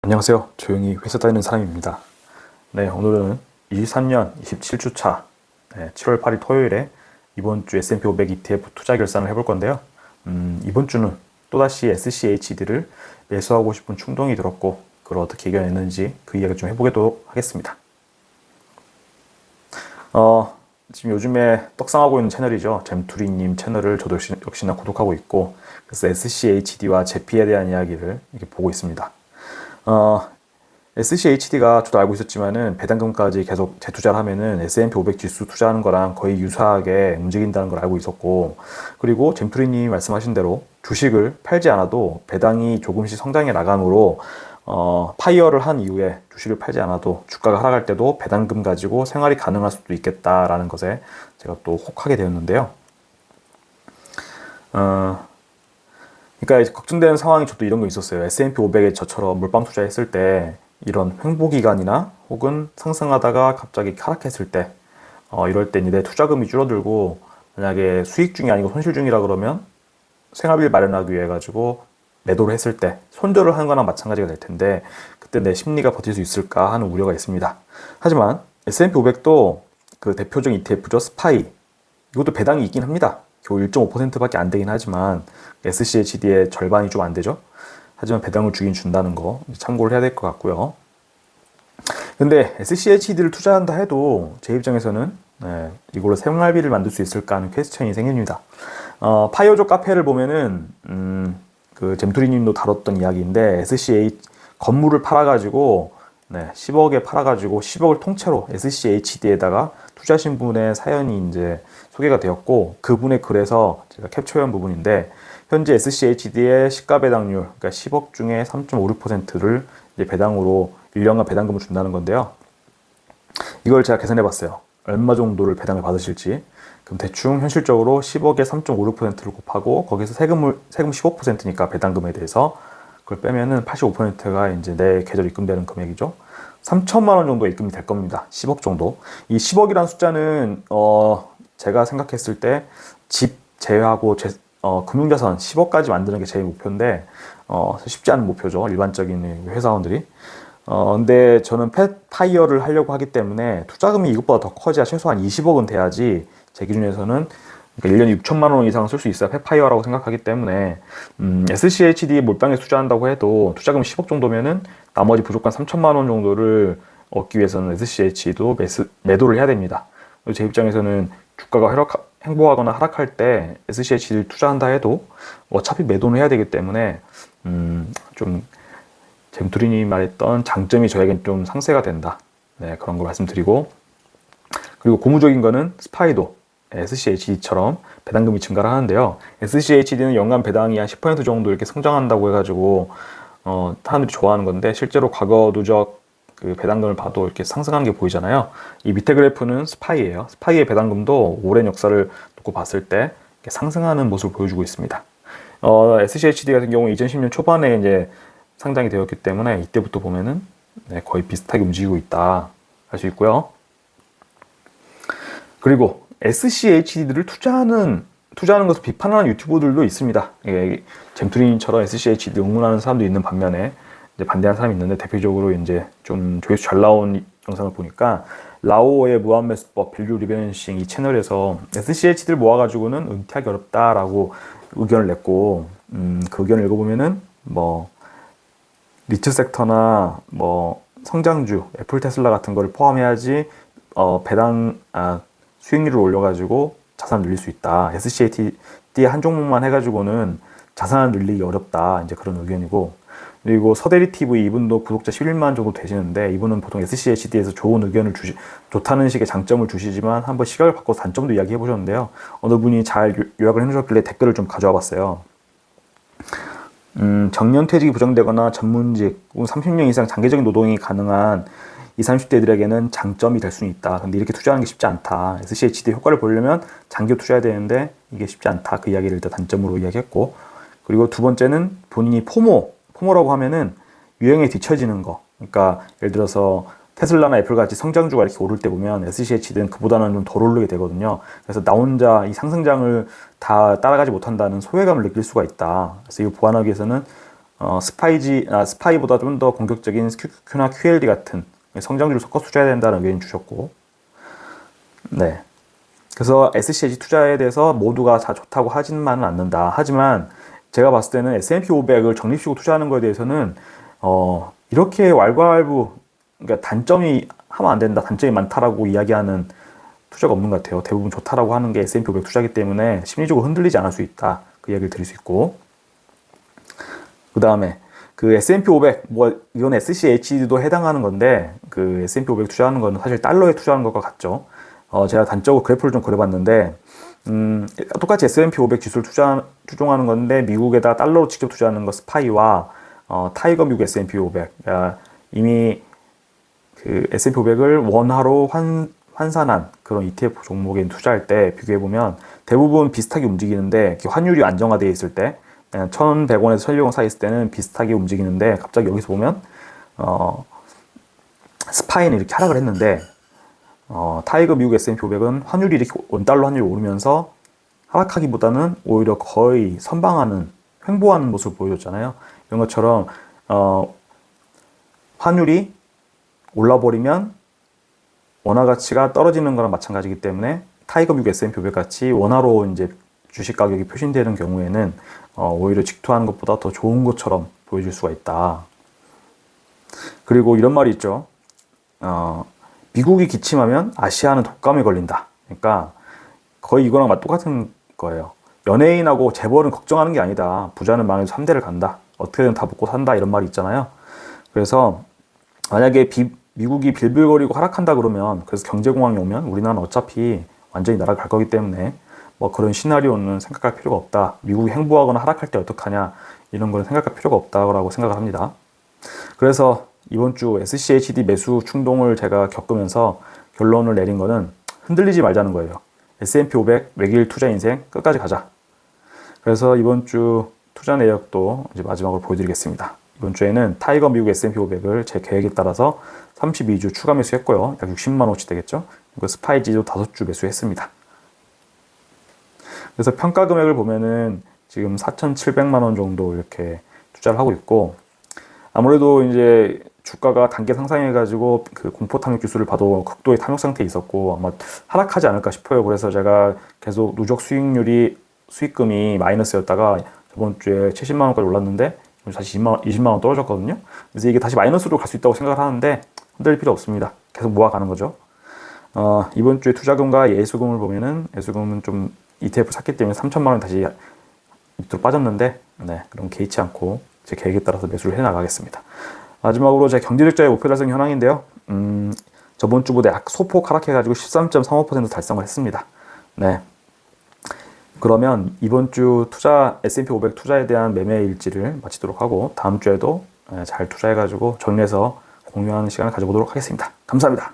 안녕하세요. 조용히 회사 다니는 사람입니다. 네, 오늘은 23년 27주차 7월 8일 토요일에 이번 주 S&P 500 ETF 투자 결산을 해볼 건데요. 이번 주는 또다시 SCHD를 매수하고 싶은 충동이 들었고 그걸 어떻게 이겨냈는지 그 이야기 좀 해보도록 하겠습니다. 지금 요즘에 떡상하고 있는 채널이죠. 잼투리님 채널을 저도 역시나 구독하고 있고 그래서 SCHD와 제피에 대한 이야기를 이렇게 보고 있습니다. SCHD가 저도 알고 있었지만은 배당금까지 계속 재투자를 하면은 S&P 500 지수 투자하는 거랑 거의 유사하게 움직인다는 걸 알고 있었고, 그리고 잼프리님이 말씀하신 대로 주식을 팔지 않아도 배당이 조금씩 성장해 나감으로 파이어를 한 이후에 주식을 팔지 않아도 주가가 하락할 때도 배당금 가지고 생활이 가능할 수도 있겠다라는 것에 제가 또 혹하게 되었는데요. 그러니까 걱정되는 상황이 저도 이런 거 있었어요. S&P 500에 저처럼 몰빵 투자했을 때 이런 횡보 기간이나 혹은 상승하다가 갑자기 하락했을 때 이럴 때 내 투자금이 줄어들고 만약에 수익 중이 아니고 손실 중이라 그러면 생활비를 마련하기 위해 가지고 매도를 했을 때 손절을 하는 거랑 마찬가지가 될 텐데 그때 내 심리가 버틸 수 있을까 하는 우려가 있습니다. 하지만 S&P 500도 그 대표적 ETF죠. 스파이. 이것도 배당이 있긴 합니다. 겨우 1.5%밖에 안 되긴 하지만 SCHD의 절반이 좀 안 되죠. 하지만 배당을 주긴 준다는 거 참고를 해야 될 것 같고요. 근데 SCHD를 투자한다 해도 제 입장에서는 이걸로 생활비를 만들 수 있을까 하는 퀘스천이 생깁니다. 파이어족 카페를 보면은 그 잼투리님도 다뤘던 이야기인데 SCH 건물을 팔아가지고 10억에 팔아가지고 10억을 통째로 SCHD에다가 투자하신 분의 사연이 이제 소개가 되었고 그분의 글에서 제가 캡처한 부분인데 현재 SCHD의 시가 배당률 그러니까 10억 중에 3.56%를 이제 배당으로 1년간 배당금을 준다는 건데요. 이걸 제가 계산해 봤어요. 얼마 정도를 배당을 받으실지. 그럼 대충 현실적으로 10억에 3.56%를 곱하고 거기서 세금 15%니까 배당금에 대해서 그걸 빼면은 85%가 이제 내 계좌로 입금되는 금액이죠. 3천만 원 정도 입금이 될 겁니다. 10억 정도. 이 10억이라는 숫자는 제가 생각했을 때 집 제외하고 금융자산 10억까지 만드는 게 제 목표인데 쉽지 않은 목표죠. 일반적인 회사원들이. 근데 저는 펫파이어를 하려고 하기 때문에 투자금이 이것보다 더 커져야 최소한 20억은 돼야지 제 기준에서는 그러니까 1년에 6천만 원 이상 쓸 수 있어야 펫파이어라고 생각하기 때문에 SCHD 몰빵에 투자한다고 해도 투자금 10억 정도면은 나머지 부족한 3천만 원 정도를 얻기 위해서는 SCH도 매도를 해야 됩니다. 제 입장에서는 주가가 행보하거나 하락할 때 SCH를 투자한다 해도 어차피 매도는 해야 되기 때문에 좀 잼투리님이 말했던 장점이 저에겐 좀 상쇄가 된다. 그런 걸 말씀드리고 그리고 고무적인 거는 스파이도 SCHD처럼 배당금이 증가를 하는데요. SCHD는 연간 배당이 한 10% 정도 이렇게 성장한다고 해가지고 사람들이 좋아하는 건데 실제로 과거 누적 그 배당금을 봐도 이렇게 상승하는 게 보이잖아요. 이 밑에 그래프는 스파이예요. 스파이의 배당금도 오랜 역사를 놓고 봤을 때 상승하는 모습을 보여주고 있습니다. SCHD 같은 경우 2010년 초반에 이제 상장이 되었기 때문에 이때부터 보면은 거의 비슷하게 움직이고 있다 할 수 있고요. 그리고 SCHD를 투자하는 것을 비판하는 유튜버들도 있습니다. 잼투리님처럼 SCHD 응원하는 사람도 있는 반면에 이제 반대하는 사람이 있는데 대표적으로 이제 좀 조회수 잘 나온 영상을 보니까 라오의 무한매수법 밸류 리밸런싱 이 채널에서 SCHD를 모아가지고는 은퇴하기 어렵다라고 의견을 냈고 그 의견을 읽어보면은 뭐 리츠 섹터나 뭐 성장주 애플 테슬라 같은 거를 포함해야지 수익률을 올려가지고 자산을 늘릴 수 있다. SCHD 한 종목만 해가지고는 자산을 늘리기 어렵다. 이제 그런 의견이고. 그리고 서대리 TV 이분도 구독자 11만 정도 되시는데 이분은 보통 SCHD에서 좋은 의견을 좋다는 식의 장점을 주시지만 한번 시각을 바꿔서 단점도 이야기해 보셨는데요. 어느 분이 잘 요약을 해주셨길래 댓글을 좀 가져와 봤어요. 정년퇴직이 보장되거나 전문직 혹은 30년 이상 장기적인 노동이 가능한 20, 30대들에게는 장점이 될 수는 있다. 근데 이렇게 투자하는 게 쉽지 않다. SCHD 효과를 보려면 장기 투자해야 되는데 이게 쉽지 않다. 그 이야기를 일단 단점으로 이야기했고 그리고 두 번째는 본인이 포모라고 하면은 유행에 뒤처지는 거. 그러니까 예를 들어서 테슬라나 애플 같이 성장주가 이렇게 오를 때 보면 SCHD는 그보다는 좀 덜 오르게 되거든요. 그래서 나 혼자 이 상승장을 다 따라가지 못한다는 소외감을 느낄 수가 있다. 그래서 이거 보완하기 위해서는 스파이보다 좀 더 공격적인 QQ나 QLD 같은 성장주를 섞어 투자해야 된다는 의견 주셨고, 네. 그래서 SCH 투자에 대해서 모두가 다 좋다고 하지만은 않는다. 하지만 제가 봤을 때는 S&P 500을 적립식으로 투자하는 거에 대해서는 이렇게 왈가왈부, 그러니까 단점이 하면 안 된다, 단점이 많다라고 이야기하는 투자가 없는 것 같아요. 대부분 좋다라고 하는 게 S&P 500 투자이기 때문에 심리적으로 흔들리지 않을 수 있다. 그 이야기를 드릴 수 있고, 그 다음에 그 S&P 500, 이건 SCH도 해당하는 건데, 그 S&P 500 투자하는 거는 사실 달러에 투자하는 것과 같죠. 제가 단적으로 그래프를 좀 그려봤는데, 똑같이 S&P 500 지수를 추종하는 건데, 미국에다 달러로 직접 투자하는 거 스파이와, 타이거 미국 S&P 500, 이미 그 S&P 500을 원화로 환산한 그런 ETF 종목에 투자할 때 비교해보면 대부분 비슷하게 움직이는데, 환율이 안정화되어 있을 때, 1,100원에서 1,200원 사이 있을 때는 비슷하게 움직이는데, 갑자기 여기서 보면, 스파이는 이렇게 하락을 했는데, 타이거 미국 S&P 500은 환율이 이렇게 원달러 환율이 오르면서 하락하기보다는 오히려 거의 선방하는, 횡보하는 모습을 보여줬잖아요. 이런 것처럼, 환율이 올라버리면 원화 가치가 떨어지는 거랑 마찬가지이기 때문에 타이거 미국 S&P 500 같이 원화로 이제 주식 가격이 표시되는 경우에는 오히려 직투하는 것보다 더 좋은 것처럼 보여질 수가 있다. 그리고 이런 말이 있죠. 미국이 기침하면 아시아는 독감에 걸린다. 그러니까 거의 이거랑 똑같은 거예요. 연예인하고 재벌은 걱정하는 게 아니다. 부자는 망해도 3대를 간다. 어떻게든 다 먹고 산다. 이런 말이 있잖아요. 그래서 만약에 미국이 빌빌거리고 하락한다 그러면, 그래서 경제공황이 오면 우리나라는 어차피 완전히 날아갈 거기 때문에 뭐 그런 시나리오는 생각할 필요가 없다. 미국이 횡보하거나 하락할 때 어떡하냐, 이런 거는 생각할 필요가 없다고 생각을 합니다. 그래서 이번 주 SCHD 매수 충동을 제가 겪으면서 결론을 내린 거는 흔들리지 말자는 거예요. S&P 500 외길 투자 인생 끝까지 가자. 그래서 이번 주 투자 내역도 이제 마지막으로 보여드리겠습니다. 이번 주에는 타이거 미국 S&P 500을 제 계획에 따라서 32주 추가 매수했고요. 약 60만 원어치 되겠죠. 그리고 스파이지도 5주 매수했습니다. 그래서 평가 금액을 보면은 지금 4,700만 원 정도 이렇게 투자를 하고 있고, 아무래도 이제 주가가 단계 상승해가지고 그 공포 탐욕 지수를 봐도 극도의 탐욕 상태에 있었고 아마 하락하지 않을까 싶어요. 그래서 제가 계속 누적 수익금이 마이너스였다가 저번 주에 70만 원까지 올랐는데 다시 20만 원 떨어졌거든요. 그래서 이게 다시 마이너스로 갈 수 있다고 생각을 하는데 흔들릴 필요 없습니다. 계속 모아가는 거죠. 이번 주에 투자금과 예수금을 보면은 예수금은 좀 ETF 샀기 때문에 3천만 원 다시 밑으로 빠졌는데, 네, 그럼 개의치 않고 제 계획에 따라서 매수를 해 나가겠습니다. 마지막으로 제 경제적자의 목표 달성 현황인데요. 저번 주보다 약 소폭 하락해가지고 13.35% 달성을 했습니다. 네. 그러면 이번 주 S&P 500 투자에 대한 매매 일지를 마치도록 하고, 다음 주에도 잘 투자해가지고 정리해서 공유하는 시간을 가져보도록 하겠습니다. 감사합니다.